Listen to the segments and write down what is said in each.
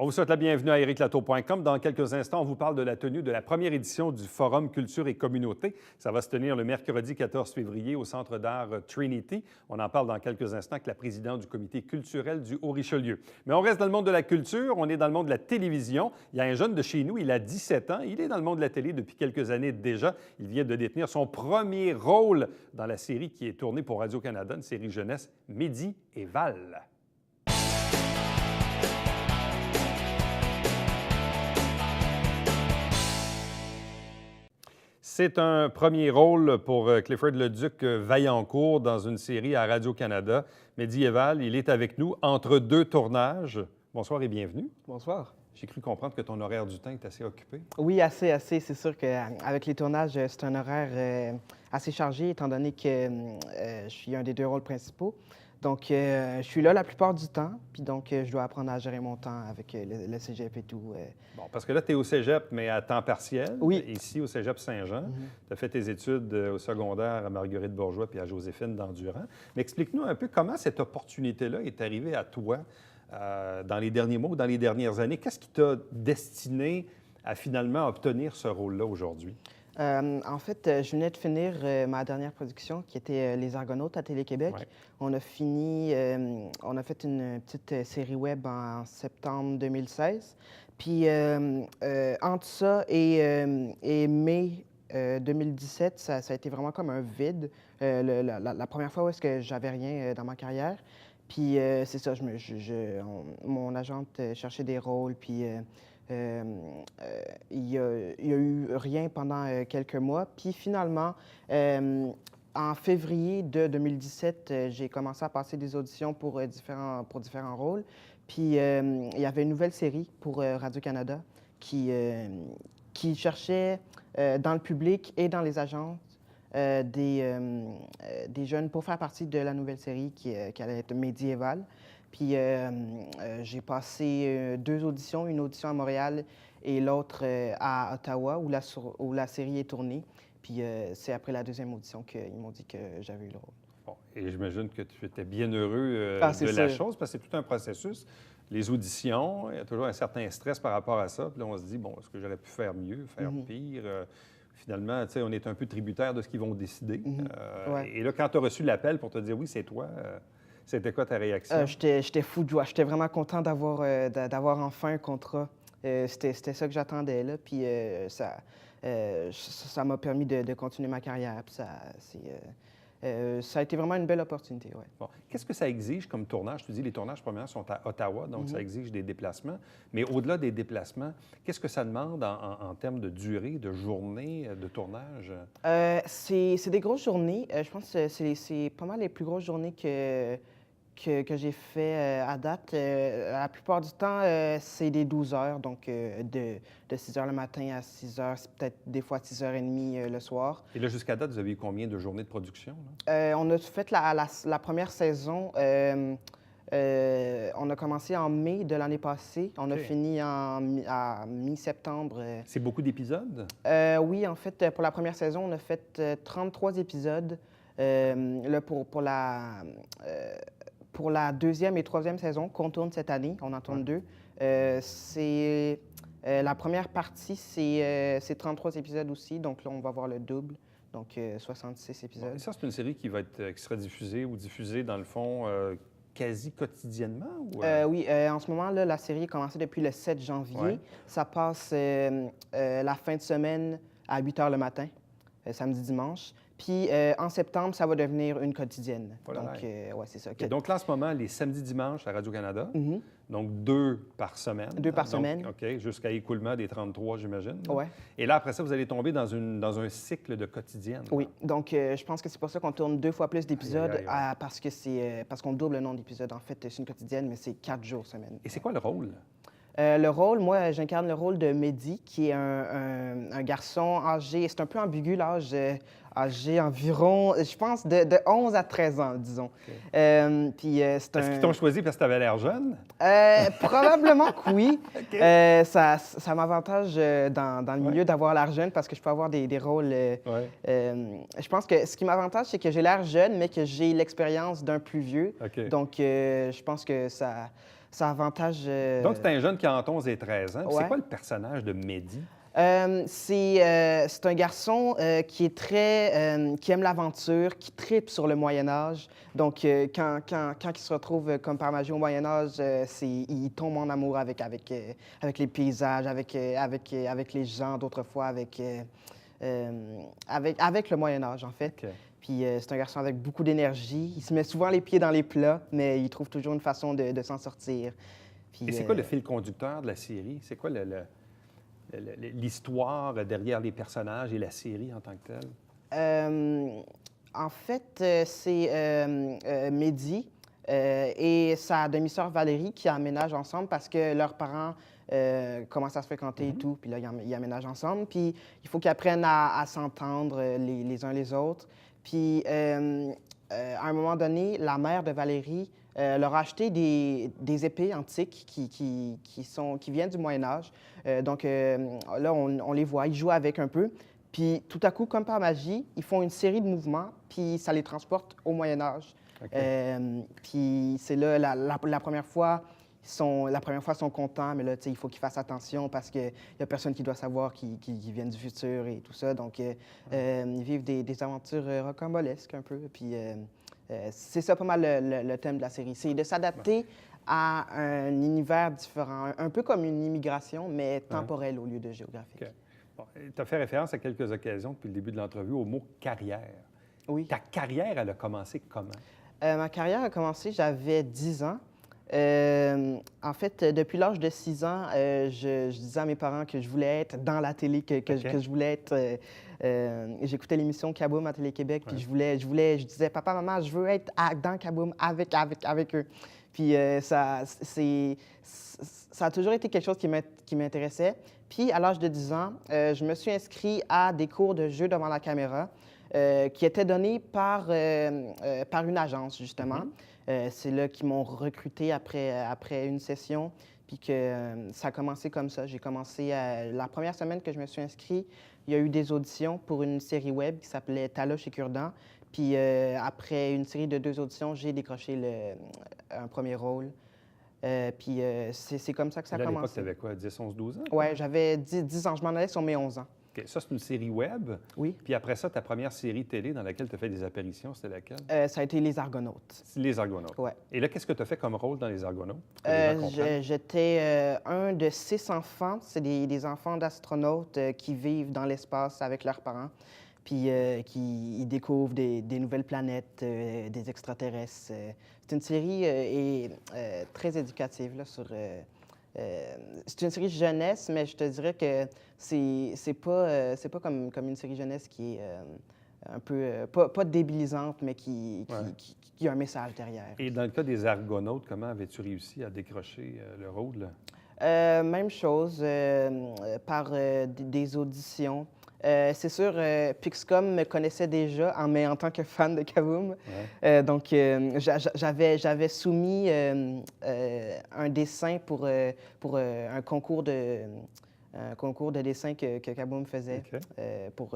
On vous souhaite la bienvenue à ericlatour.com. Dans quelques instants, on vous parle de la tenue de la première édition du Forum Culture et Communauté. Ça va se tenir le mercredi 14 février au Centre d'art Trinity. On en parle dans quelques instants avec la présidente du comité culturel du Haut-Richelieu. Mais on reste dans le monde de la culture, on est dans le monde de la télévision. Il y a un jeune de chez nous, il a 17 ans, il est dans le monde de la télé depuis quelques années déjà. Il vient de détenir son premier rôle dans la série qui est tournée pour Radio-Canada, une série jeunesse, Mehdi et Val. C'est un premier rôle pour Clifford Leduc Vaillancourt dans une série à Radio-Canada. Mehdi et Val, il est avec nous entre deux tournages. Bonsoir et bienvenue. Bonsoir. J'ai cru comprendre que ton horaire du temps est assez occupé. Oui, assez. C'est sûr qu'avec les tournages, c'est un horaire assez chargé, étant donné que je suis un des deux rôles principaux. Donc, je suis là la plupart du temps, puis donc je dois apprendre à gérer mon temps avec le cégep et tout. Bon, parce que là, tu es au cégep, mais à temps partiel. Oui. Ici, au cégep Saint-Jean. Tu as fait tes études au secondaire à Marguerite-Bourgeois puis à Joséphine d'Endurant. Mais explique-nous un peu comment cette opportunité-là est arrivée à toi dans les derniers mois ou dans les dernières années. Qu'est-ce qui t'a destiné à finalement obtenir ce rôle-là aujourd'hui? En fait, je venais de finir ma dernière production, qui était Les Argonautes à Télé-Québec. Ouais. On a fini, on a fait une petite série web en septembre 2016. Puis, entre ça et mai 2017, ça a été vraiment comme un vide. La première fois où est-ce que j'avais rien dans ma carrière. Puis, c'est ça, mon agente cherchait des rôles, puis... il y a eu rien pendant quelques mois. Puis finalement, en février de 2017, j'ai commencé à passer des auditions pour différents rôles. Puis il y avait une nouvelle série pour Radio-Canada qui cherchait dans le public et dans les agences des jeunes pour faire partie de la nouvelle série qui allait être médiévale. Puis j'ai passé deux auditions, une audition à Montréal et l'autre à Ottawa, où la série est tournée. Puis c'est après la deuxième audition qu'ils m'ont dit que j'avais eu le rôle. Bon, et j'imagine que tu étais bien heureux de c'est la sûr. chose, parce que c'est tout un processus. Les auditions, il y a toujours un certain stress par rapport à ça. Puis là, on se dit, bon, est-ce que j'aurais pu faire mieux, faire pire? Finalement, tu sais, on est un peu tributaire de ce qu'ils vont décider. Ouais. Et là, quand tu as reçu l'appel pour te dire, oui, c'est toi... C'était quoi ta réaction? J'étais fou de joie. J'étais vraiment content d'avoir enfin un contrat. C'était ça que j'attendais, là. Puis ça m'a permis de continuer ma carrière. Puis ça a été vraiment une belle opportunité, ouais. Bon. Qu'est-ce que ça exige comme tournage? Tu dis les tournages, premièrement, sont à Ottawa, donc ça exige des déplacements. Mais au-delà des déplacements, qu'est-ce que ça demande en termes de durée, de journée de tournage? C'est des grosses journées. Je pense que c'est pas mal les plus grosses journées que j'ai fait à date. La plupart du temps, c'est des 12 heures, donc de 6 heures le matin à 6 heures, c'est peut-être des fois 6 heures et demie le soir. Et là, jusqu'à date, vous avez eu combien de journées de production? On a fait la première saison. On a commencé en mai de l'année passée. On a fini à mi-septembre. C'est beaucoup d'épisodes? Oui, en fait, pour la première saison, on a fait 33 épisodes. Là, pour la deuxième et troisième saison qu'on tourne cette année, on en tourne deux, la première partie, c'est 33 épisodes aussi, donc là, on va voir le double, donc 66 épisodes. Bon, et ça, c'est une série qui sera diffusée ou diffusée, dans le fond, quasi quotidiennement? Ou, Oui, en ce moment, là, la série a commencé depuis le 7 janvier. Ouais. Ça passe la fin de semaine à 8 heures le matin, samedi, dimanche. Puis en septembre, ça va devenir une quotidienne. Voilà. Donc, ouais, c'est ça. Okay. Donc là, en ce moment, les samedis, dimanches à Radio-Canada, donc 2 par semaine. 2 par semaine. OK, jusqu'à écoulement des 33, j'imagine. Ouais. Et là, après ça, vous allez tomber dans un cycle de quotidienne. Oui, donc je pense que c'est pour ça qu'on tourne 2 fois plus d'épisodes, Aïe, aïe, aïe. parce qu'on double le nombre d'épisodes. En fait, c'est une quotidienne, mais c'est 4 jours semaine. Et c'est quoi le rôle? Le rôle, moi, j'incarne le rôle de Mehdi, qui est un garçon âgé, c'est un peu ambigu l'âge, âgé environ, je pense, de 11 à 13 ans, disons. Okay. Puis c'est Est-ce qu'ils t'ont choisi parce que tu avais l'air jeune? Probablement que oui. Okay. Ça m'avantage dans le milieu d'avoir l'air jeune parce que je peux avoir des rôles... je pense que ce qui m'avantage, c'est que j'ai l'air jeune, mais que j'ai l'expérience d'un plus vieux. Okay. Donc, je pense que ça avantage... Donc, c'est un jeune qui a entre 11 et 13 ans. Puis Ouais. c'est quoi le personnage de Mehdi? C'est un garçon qui est qui aime l'aventure, qui tripe sur le Moyen Âge. Donc, quand il se retrouve comme par magie au Moyen Âge, il tombe en amour avec les paysages, avec les gens d'autrefois, avec le Moyen Âge, en fait. OK. Puis c'est un garçon avec beaucoup d'énergie. Il se met souvent les pieds dans les plats, mais il trouve toujours une façon de s'en sortir. Puis, Et c'est quoi le fil conducteur de la série? C'est quoi l'histoire derrière les personnages et la série en tant que telle? En fait, c'est Mehdi et sa demi-sœur Valérie qui aménagent ensemble parce que leurs parents commencent à se fréquenter et tout. Puis là, ils aménagent ensemble. Puis il faut qu'ils apprennent à s'entendre les uns les autres. Puis à un moment donné, la mère de Valérie leur a acheté des épées antiques qui viennent du Moyen Âge. Donc là, on les voit, ils jouent avec un peu. Puis tout à coup, comme par magie, ils font une série de mouvements, puis ça les transporte au Moyen Âge. OK. Puis c'est là, la première fois, ils sont contents, mais là, tu sais, il faut qu'ils fassent attention parce qu'il n'y a personne qui doit savoir qu'ils viennent du futur et tout ça. Donc, ils vivent des aventures rocambolesques un peu. Puis c'est ça pas mal le thème de la série. C'est de s'adapter à un univers différent, un peu comme une immigration, mais temporelle au lieu de géographique. OK. Bon, tu as fait référence à quelques occasions depuis le début de l'entrevue au mot carrière. Oui. Ta carrière, elle a commencé comment? Ma carrière a commencé, j'avais 10 ans. En fait, depuis l'âge de 6 ans, je disais à mes parents que je voulais être dans la télé, que je voulais être... j'écoutais l'émission Kaboom à Télé-Québec, puis je disais, papa, maman, je veux être dans Kaboom avec eux. Puis ça a toujours été quelque chose qui m'intéressait. Puis à l'âge de 10 ans, je me suis inscrit à des cours de jeu devant la caméra qui étaient donnés par une agence, justement. C'est là qu'ils m'ont recruté après une session, puis que ça a commencé comme ça. J'ai commencé la première semaine que je me suis inscrit, il y a eu des auditions pour une série web qui s'appelait Taloche et Cure-dents. Puis après une série de 2 auditions, j'ai décroché un premier rôle. Puis c'est comme ça que ça a Là, à l'époque, commencé. tu avais quoi, 10, 11, 12 ans? Oui, j'avais 10 ans. Je m'en allais sur mes 11 ans. OK. Ça, c'est une série web. Oui. Puis après ça, ta première série télé dans laquelle tu as fait des apparitions, c'était laquelle? Ça a été Les Argonautes. Les Argonautes. Ouais. Et là, qu'est-ce que tu as fait comme rôle dans Les Argonautes? Pour que les gens comprennent? J'étais un de 6 enfants. C'est des enfants d'astronautes qui vivent dans l'espace avec leurs parents, puis qui découvrent des nouvelles planètes, des extraterrestres. C'est une série très éducative là, sur... c'est une série jeunesse, mais je te dirais que c'est pas comme une série jeunesse qui est un peu, pas débilisante, mais qui a un message derrière. Et dans le cas des Argonautes, comment avais-tu réussi à décrocher le rôle? Même chose, par des auditions. C'est sûr, Pixcom me connaissait déjà, mais en tant que fan de Kaboom. Ouais. Donc, j'avais soumis un dessin pour un concours de dessin que Kaboom faisait. OK. Pour,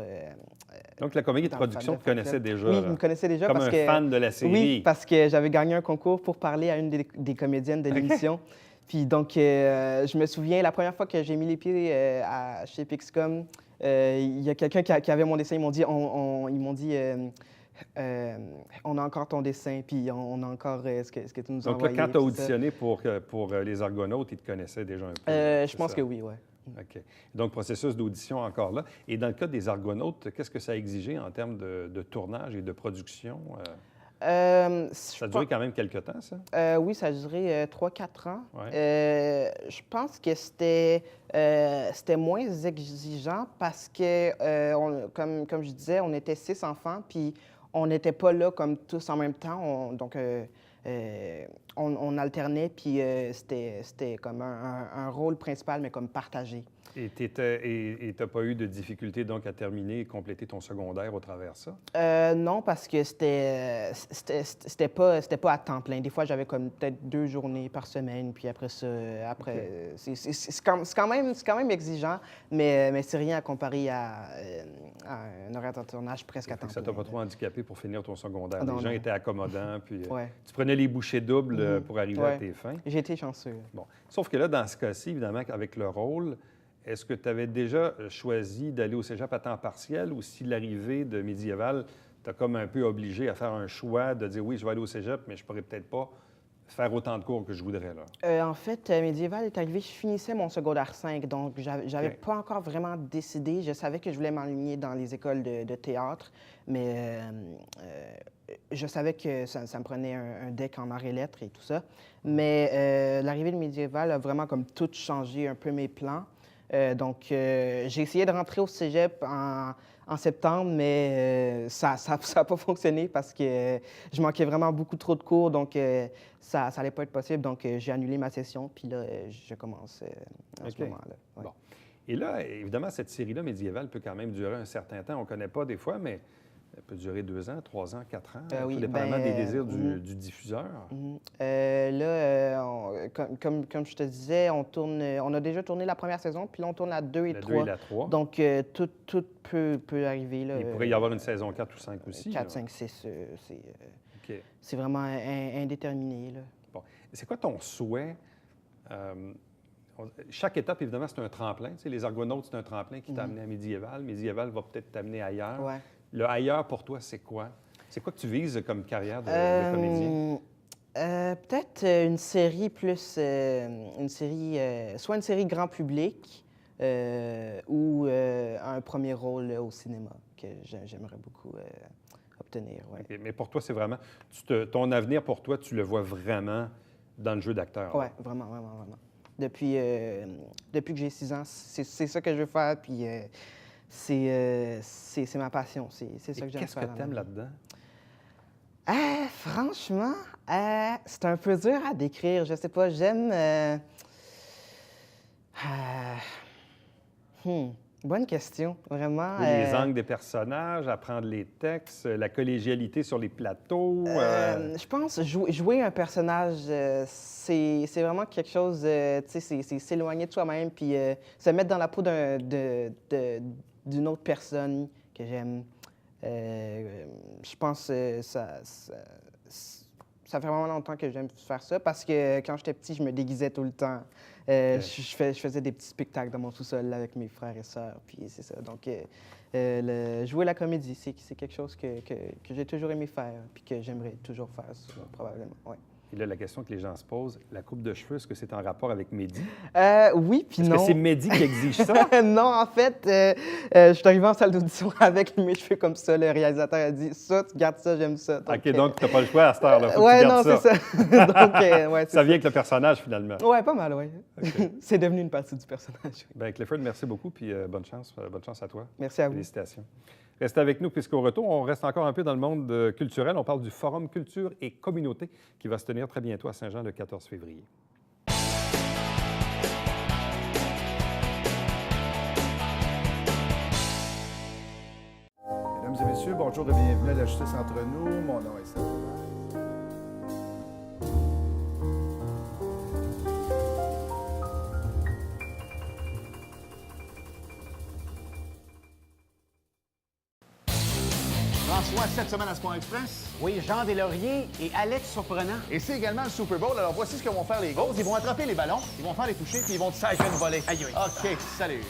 Donc, la comédie de dans le production fan te de connaissait fan club. déjà. Oui, là. il me connaissait déjà Comme parce un que... fan de la série. Oui, parce que j'avais gagné un concours pour parler à une des comédiennes de l'émission. Puis donc, je me souviens, la première fois que j'ai mis les pieds chez Pixcom, il y a quelqu'un qui avait mon dessin. Ils m'ont dit, on a encore ton dessin, puis on a encore ce que tu nous as Donc là, envoyé. quand tu as puis ça. auditionné pour les Argonautes, ils te connaissaient déjà un peu. Je pense que oui, oui. OK. Donc, processus d'audition encore là. Et dans le cas des Argonautes, qu'est-ce que ça a exigé en termes de tournage et de production? Ça a duré quand même quelques temps, ça? Oui, ça a duré 3-4 ans. Ouais. Je pense que c'était moins exigeant parce que, comme je disais, on était 6 enfants, puis on n'était pas là comme tous en même temps. Donc, on alternait, puis c'était comme un rôle principal, mais comme partagé. Et tu n'as pas eu de difficulté donc à terminer et compléter ton secondaire au travers de ça? Non, parce que c'était pas à temps plein. Des fois, j'avais comme peut-être 2 journées par semaine, puis après ça, c'est quand même exigeant, mais c'est rien à comparer à un horaire de tournage presque à temps plein. Ça t'a pas trop handicapé pour finir ton secondaire. Non, Les gens non. étaient accommodants, puis Ouais. tu prenais prenais les bouchées doubles pour arriver à Ouais. tes fins. J'ai été chanceux. Bon. Sauf que là, dans ce cas-ci, évidemment, avec le rôle, est-ce que tu avais déjà choisi d'aller au cégep à temps partiel ou si l'arrivée de Médiéval t'a comme un peu obligé à faire un choix de dire oui, je vais aller au cégep, mais je pourrais peut-être pas faire autant de cours que je voudrais là? En fait, Médiéval est arrivé, je finissais mon secondaire 5, donc j'avais OK. pas encore vraiment décidé. Je savais que je voulais m'enligner dans les écoles de théâtre, mais je savais que ça me prenait un deck en arts et lettres et tout ça. Mais l'arrivée de Médiéval a vraiment comme tout changé un peu mes plans. Donc, j'ai essayé de rentrer au cégep en septembre, mais ça n'a pas fonctionné parce que je manquais vraiment beaucoup trop de cours, donc ça n'allait pas être possible. Donc, j'ai annulé ma session, puis là, je commence en ce OK. moment-là. Ouais. Bon. Et là, évidemment, cette série-là médiévale peut quand même durer un certain temps. On ne connaît pas des fois, mais elle peut durer 2 ans, 3 ans, 4 ans, Oui, tout dépendamment des désirs mhm. du diffuseur. Mhm. Comme je te disais, on a déjà tourné la première saison, puis là, on tourne la 2 et La 2 3. et la 3. Donc, tout peut arriver. Là, Il pourrait y avoir une saison 4 ou 5 aussi. 4, là. 5, 6, OK. c'est vraiment indéterminé. Là. Bon. Et c'est quoi ton souhait? Chaque étape, évidemment, c'est un tremplin. Tu sais, les Argonautes, c'est un tremplin qui t'a amené à Médiéval. Médiéval va peut-être t'amener ailleurs. Ouais. Le ailleurs, pour toi, c'est quoi? C'est quoi que tu vises comme carrière de comédien? Peut-être une série plus... soit une série grand public ou un premier rôle au cinéma que j'aimerais beaucoup obtenir. Ouais. OK. Mais pour toi, c'est vraiment... ton avenir, pour toi, tu le vois vraiment dans le jeu d'acteur. Oui, vraiment, vraiment, vraiment. Depuis que j'ai 6 ans, c'est ça que je veux faire, puis c'est ma passion. C'est ça que j'aime faire. Qu'est-ce que tu aimes là-dedans? Franchement, c'est un peu dur à décrire. Je sais pas, j'aime... bonne question, vraiment. Les angles des personnages, apprendre les textes, la collégialité sur les plateaux. Je pense jouer un personnage, c'est vraiment quelque chose, tu sais, c'est s'éloigner de soi-même, puis se mettre dans la peau d'une autre personne que j'aime. Je pense que ça fait vraiment longtemps que j'aime faire ça parce que quand j'étais petit, je me déguisais tout le temps. Je faisais des petits spectacles dans mon sous-sol avec mes frères et sœurs, puis c'est ça. Donc, jouer la comédie, c'est quelque chose que j'ai toujours aimé faire, puis que j'aimerais toujours faire, probablement. Ouais. Et là, la question que les gens se posent, la coupe de cheveux, est-ce que c'est en rapport avec Mehdi? Oui, puis non. Est-ce que c'est Mehdi qui exige ça? Non, en fait, je suis arrivé en salle d'audition avec mes cheveux comme ça. Le réalisateur a dit « Ça, tu gardes ça, j'aime ça. » OK, donc tu n'as pas le choix à cette heure-là. Faut que tu Ouais, gardes non, c'est ça. Donc, ouais, ça vient avec le personnage, finalement. Ouais, pas mal, oui. OK. C'est devenu une partie du personnage. Bien, Clifford, merci beaucoup, puis bonne chance à toi. Merci à vous. Félicitations. Restez avec nous, puisqu'au retour, on reste encore un peu dans le monde culturel. On parle du Forum Culture et Communauté qui va se tenir très bientôt à Saint-Jean le 14 février. Mesdames et messieurs, bonjour et bienvenue à la Justice entre nous. Mon nom est Serge. François, cette semaine à Sport Express. Oui, Jean Deslauriers et Alex Surprenant. Et c'est également le Super Bowl. Alors voici ce que vont faire les Ghosts. Ils vont attraper les ballons, ils vont faire les toucher, puis ils vont te sacrer une volée. Aïe, aïe. OK, salut.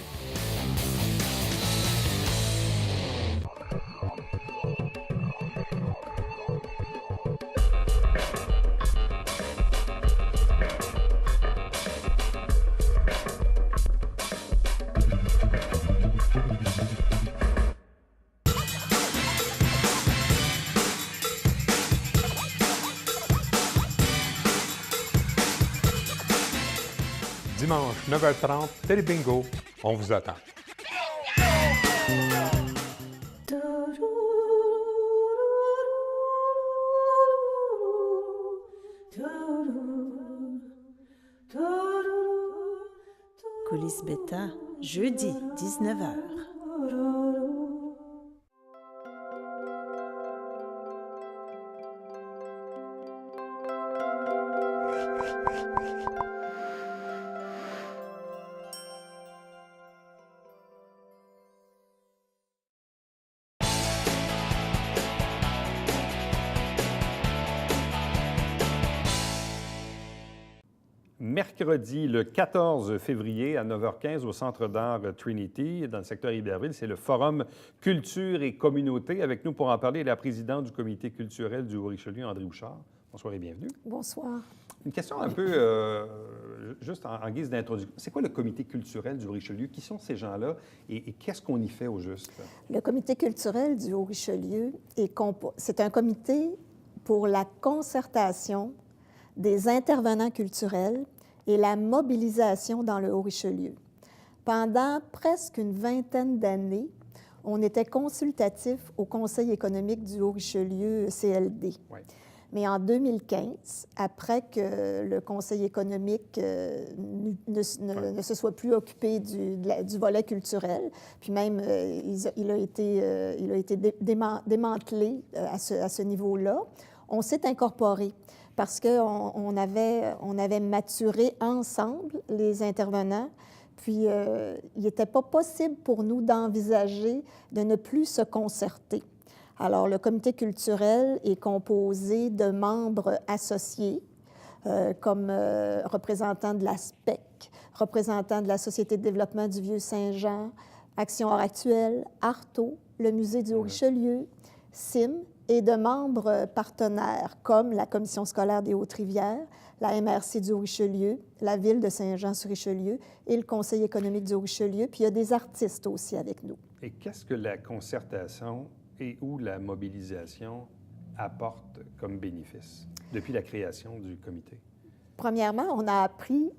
Dimanche, 9h30, Télé Bingo, on vous attend. Coulisses Bêta, jeudi, 19h. mercredi, le 14 février à 9h15 au Centre d'art Trinity, dans le secteur Iberville. C'est le Forum Culture et Communauté. Avec nous pour en parler, la présidente du comité culturel du Haut-Richelieu, André Bouchard. Bonsoir et bienvenue. Bonsoir. Une question un peu, juste en guise d'introduction. C'est quoi le comité culturel du Haut-Richelieu? Qui sont ces gens-là et qu'est-ce qu'on y fait au juste? Le comité culturel du Haut-Richelieu, c'est un comité pour la concertation des intervenants culturels et la mobilisation dans le Haut-Richelieu. Pendant presque une vingtaine d'années, on était consultatif au Conseil économique du Haut-Richelieu, CLD. Oui. Mais en 2015, après que le Conseil économique ne se soit plus occupé du volet culturel, puis même il a été démantelé à ce niveau-là, on s'est incorporé parce qu'on avait maturé ensemble les intervenants, puis il n'était pas possible pour nous d'envisager de ne plus se concerter. Alors, le comité culturel est composé de membres associés, comme représentants de la SPEC, représentants de la Société de développement du Vieux-Saint-Jean, Action Art Actuelle, Arto, le Musée du Haut-Richelieu, CIM, et de membres partenaires comme la Commission scolaire des Hautes-Rivières, la MRC du Haut-Richelieu, la Ville de Saint-Jean-sur-Richelieu et le Conseil économique du Haut-Richelieu. Puis il y a des artistes aussi avec nous. Et qu'est-ce que la concertation et où la mobilisation apporte comme bénéfice depuis la création du comité? Premièrement, on a appris,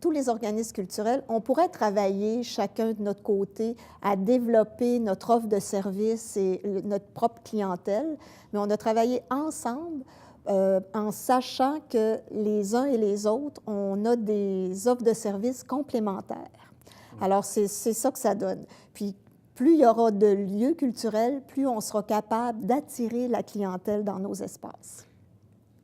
tous les organismes culturels, on pourrait travailler chacun de notre côté à développer notre offre de services et notre propre clientèle, mais on a travaillé ensemble en sachant que les uns et les autres, on a des offres de services complémentaires. Alors, c'est ça que ça donne. Puis, plus il y aura de lieux culturels, plus on sera capable d'attirer la clientèle dans nos espaces.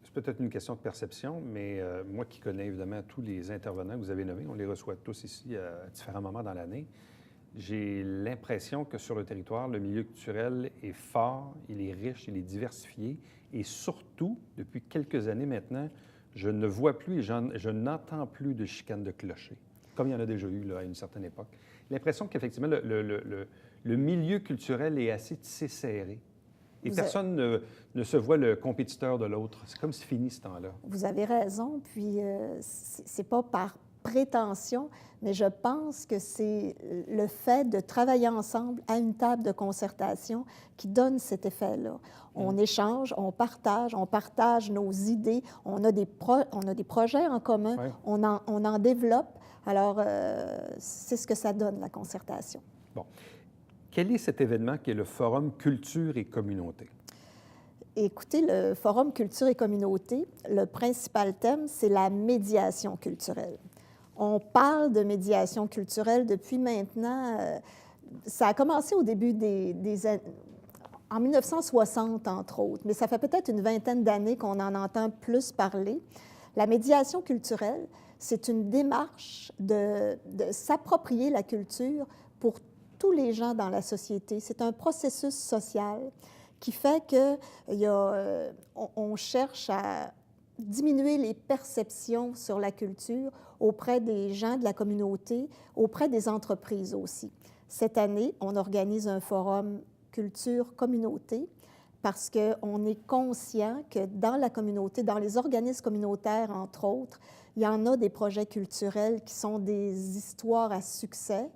C'est peut-être une question de perception, mais moi qui connais évidemment tous les intervenants que vous avez nommés, on les reçoit tous ici à différents moments dans l'année, j'ai l'impression que sur le territoire, le milieu culturel est fort, il est riche, il est diversifié, et surtout, depuis quelques années maintenant, je ne vois plus et je n'entends plus de chicanes de clocher, comme il y en a déjà eu là, à une certaine époque. L'impression qu'effectivement, le milieu culturel est assez tissé serré. Et personne ne se voit le compétiteur de l'autre. C'est comme si fini ce temps-là. Vous avez raison, puis c'est pas par prétention, mais je pense que c'est le fait de travailler ensemble à une table de concertation qui donne cet effet-là. On échange, on partage nos idées, on a des projets en commun, Ouais. on en développe. Alors, c'est ce que ça donne, la concertation. Bon. Quel est cet événement qui est le Forum Culture et Communauté? Écoutez, le Forum Culture et Communauté, le principal thème, c'est la médiation culturelle. On parle de médiation culturelle depuis maintenant, ça a commencé au début en 1960, entre autres, mais ça fait peut-être une vingtaine d'années qu'on en entend plus parler. La médiation culturelle, c'est une démarche de s'approprier la culture pour tous les gens dans la société. C'est un processus social qui fait qu'on cherche à diminuer les perceptions sur la culture auprès des gens de la communauté, auprès des entreprises aussi. Cette année, on organise un forum culture-communauté parce qu'on est conscient que dans la communauté, dans les organismes communautaires, entre autres, il y en a des projets culturels qui sont des histoires à succès.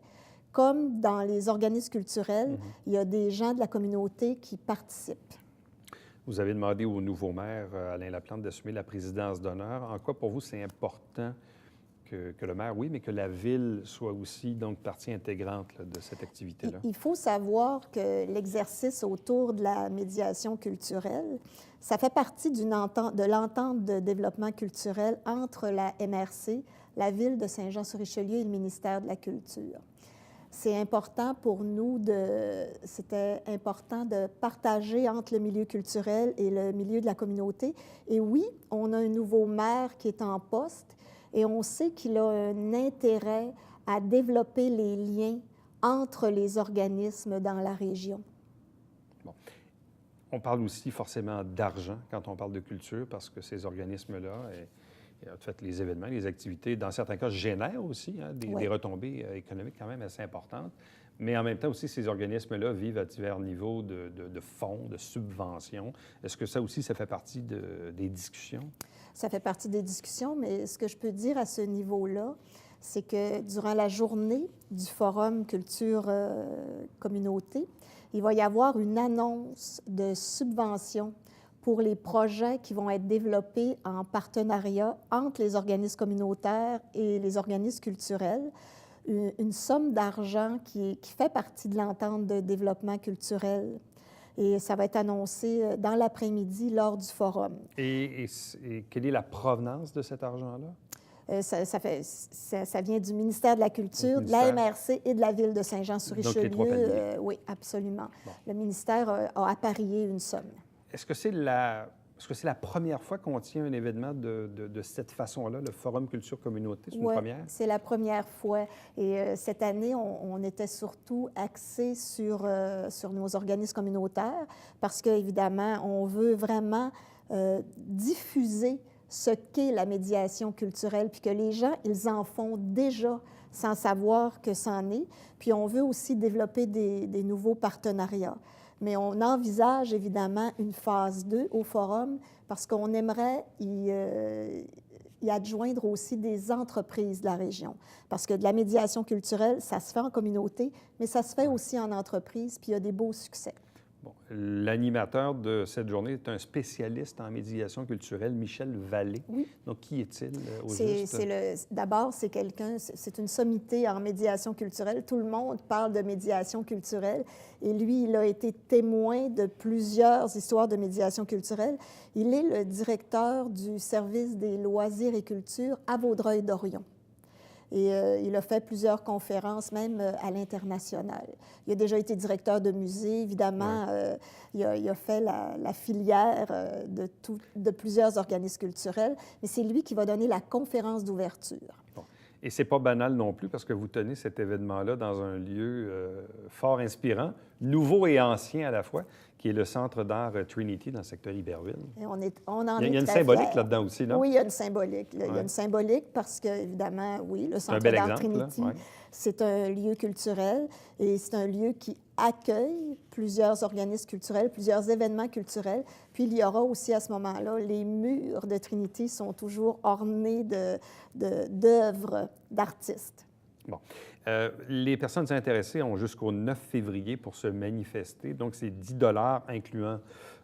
Comme dans les organismes culturels, il y a des gens de la communauté qui participent. Vous avez demandé au nouveau maire, Alain Laplante, d'assumer la présidence d'honneur. En quoi, pour vous, c'est important que le maire, oui, mais que la Ville soit aussi donc partie intégrante là, de cette activité-là? Il faut savoir que l'exercice autour de la médiation culturelle, ça fait partie de l'entente de développement culturel entre la MRC, la Ville de Saint-Jean-sur-Richelieu et le ministère de la Culture. C'est important pour nous c'était important de partager entre le milieu culturel et le milieu de la communauté. Et oui, on a un nouveau maire qui est en poste et on sait qu'il a un intérêt à développer les liens entre les organismes dans la région. Bon. On parle aussi forcément d'argent quand on parle de culture parce que ces organismes-là, En fait, les événements, les activités, dans certains cas, génèrent aussi des retombées économiques quand même assez importantes. Mais en même temps aussi, ces organismes-là vivent à divers niveaux de fonds, de subventions. Est-ce que ça aussi, ça fait partie des discussions? Ça fait partie des discussions, mais ce que je peux dire à ce niveau-là, c'est que durant la journée du Forum Culture Communauté, il va y avoir une annonce de subventions pour les projets qui vont être développés en partenariat entre les organismes communautaires et les organismes culturels. Une somme d'argent qui fait partie de l'entente de développement culturel. Et ça va être annoncé dans l'après-midi lors du forum. Et quelle est la provenance de cet argent-là? Ça vient du ministère de la Culture, de la MRC et de la Ville de Saint-Jean-sur-Richelieu. Donc, les trois paliers. Oui, absolument. Bon. Le ministère a apparié une somme. Est-ce que c'est la première fois qu'on tient un événement de cette façon-là, le Forum Culture Communauté? C'est une première? Oui, c'est la première fois. Et cette année, on était surtout axé sur nos organismes communautaires parce qu'évidemment, on veut vraiment diffuser ce qu'est la médiation culturelle, puis que les gens, ils en font déjà sans savoir que c'en est. Puis on veut aussi développer des nouveaux partenariats. Mais on envisage évidemment une phase 2 au forum parce qu'on aimerait y adjoindre aussi des entreprises de la région. Parce que de la médiation culturelle, ça se fait en communauté, mais ça se fait aussi en entreprise, puis il y a des beaux succès. Bon, l'animateur de cette journée est un spécialiste en médiation culturelle, Michel Vallée. Oui. Donc, qui est-il au juste? D'abord, c'est une sommité en médiation culturelle. Tout le monde parle de médiation culturelle. Et lui, il a été témoin de plusieurs histoires de médiation culturelle. Il est le directeur du service des loisirs et culture à Vaudreuil-Dorion. Et il a fait plusieurs conférences, même à l'international. Il a déjà été directeur de musée, évidemment. Il a fait la filière de plusieurs organismes culturels. Mais c'est lui qui va donner la conférence d'ouverture. Bon. Et c'est pas banal non plus parce que vous tenez cet événement-là dans un lieu fort inspirant, nouveau et ancien à la fois, qui est le Centre d'art Trinity dans le secteur Iberville. Et il y a une symbolique là-dedans aussi, non? Oui, il y a une symbolique. Il y a une symbolique parce que, évidemment, oui, le Centre d'art Trinity, c'est un lieu culturel et c'est un lieu qui accueille plusieurs organismes culturels, plusieurs événements culturels. Puis il y aura aussi à ce moment-là, les murs de Trinity sont toujours ornés d'œuvres d'artistes. Bon. Les personnes intéressées ont jusqu'au 9 février pour se manifester. Donc, c'est 10 incluant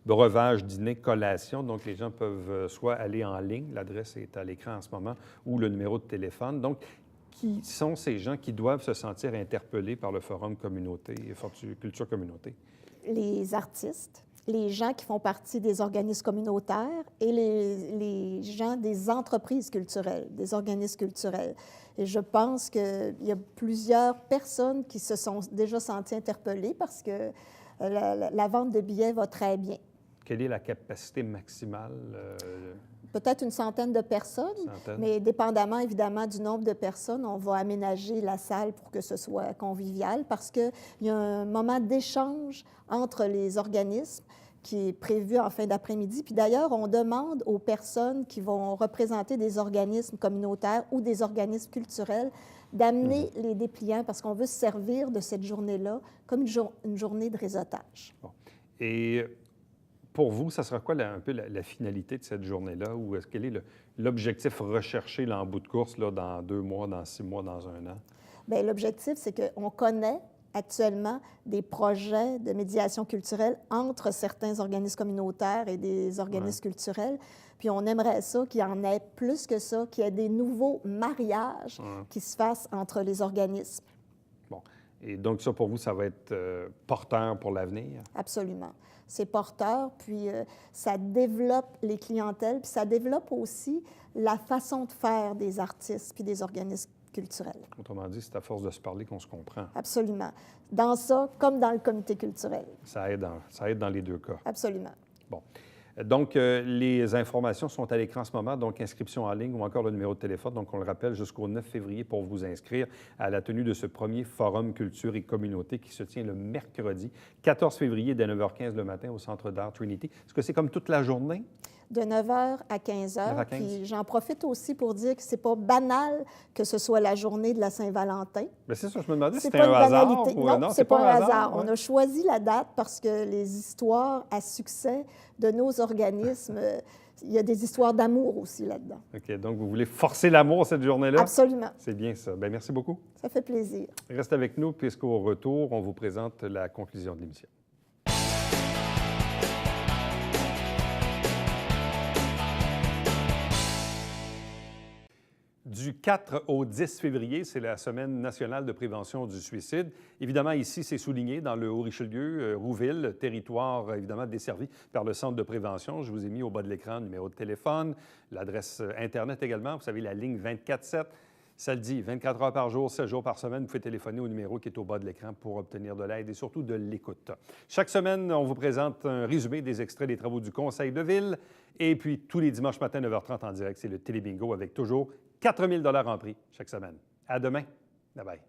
breuvage, dîner, collation. Donc, les gens peuvent soit aller en ligne, l'adresse est à l'écran en ce moment, ou le numéro de téléphone. Donc, qui sont ces gens qui doivent se sentir interpellés par le Forum Communauté, Culture Communauté? Les artistes, les gens qui font partie des organismes communautaires et les gens des entreprises culturelles, des organismes culturels. Et je pense qu'il y a plusieurs personnes qui se sont déjà senties interpellées parce que la vente de billets va très bien. Quelle est la capacité maximale? Peut-être une centaine de personnes, mais dépendamment évidemment du nombre de personnes, on va aménager la salle pour que ce soit convivial parce qu'il y a un moment d'échange entre les organismes qui est prévu en fin d'après-midi. Puis d'ailleurs, on demande aux personnes qui vont représenter des organismes communautaires ou des organismes culturels d'amener les dépliants parce qu'on veut se servir de cette journée-là comme une journée de réseautage. Bon. Et pour vous, ça sera quoi un peu la finalité de cette journée-là? Ou quel est l'objectif recherché là, en bout de course là, dans 2 mois, dans 6 mois, dans 1 an? Bien, l'objectif, c'est qu'on connaît actuellement des projets de médiation culturelle entre certains organismes communautaires et des organismes culturels. Puis on aimerait ça qu'il y en ait plus que ça, qu'il y ait des nouveaux mariages qui se fassent entre les organismes. Bon. Et donc ça, pour vous, ça va être porteur pour l'avenir? Absolument. C'est porteur, puis ça développe les clientèles, puis ça développe aussi la façon de faire des artistes puis des organismes culturels. Autrement dit, c'est à force de se parler qu'on se comprend. Absolument. Dans ça, comme dans le comité culturel. Ça aide dans les 2 cas. Absolument. Bon. Donc, les informations sont à l'écran en ce moment, donc inscription en ligne ou encore le numéro de téléphone. Donc, on le rappelle, jusqu'au 9 février pour vous inscrire à la tenue de ce premier Forum Culture et Communauté qui se tient le mercredi 14 février dès 9h15 le matin au Centre d'art Trinity. Est-ce que c'est comme toute la journée? de 9 h à 15 9 h. à 15. Puis j'en profite aussi pour dire que c'est pas banal que ce soit la journée de la Saint-Valentin. Bien, c'est ça, je me demandais si C'est c'était pas un une hasard. banalité. Ou... Non, c'est pas un hasard. ouais. On a choisi la date parce que les histoires à succès de nos organismes, il y a des histoires d'amour aussi là-dedans. OK, donc vous voulez forcer l'amour cette journée-là? Absolument. C'est bien ça. Bien, merci beaucoup. Ça fait plaisir. Reste avec nous puisqu'au retour, on vous présente la conclusion de l'émission. Du 4 au 10 février, c'est la Semaine nationale de prévention du suicide. Évidemment, ici, c'est souligné dans le Haut-Richelieu, Rouville, territoire évidemment desservi par le Centre de prévention. Je vous ai mis au bas de l'écran le numéro de téléphone, l'adresse Internet également. Vous savez, la ligne 24/7. Ça le dit, 24 heures par jour, 7 jours par semaine, vous pouvez téléphoner au numéro qui est au bas de l'écran pour obtenir de l'aide et surtout de l'écoute. Chaque semaine, on vous présente un résumé des extraits des travaux du Conseil de ville. Et puis, tous les dimanches matin, 9h30 en direct, c'est le Télébingo avec toujours 4 000 $ en prix chaque semaine. À demain. Bye bye.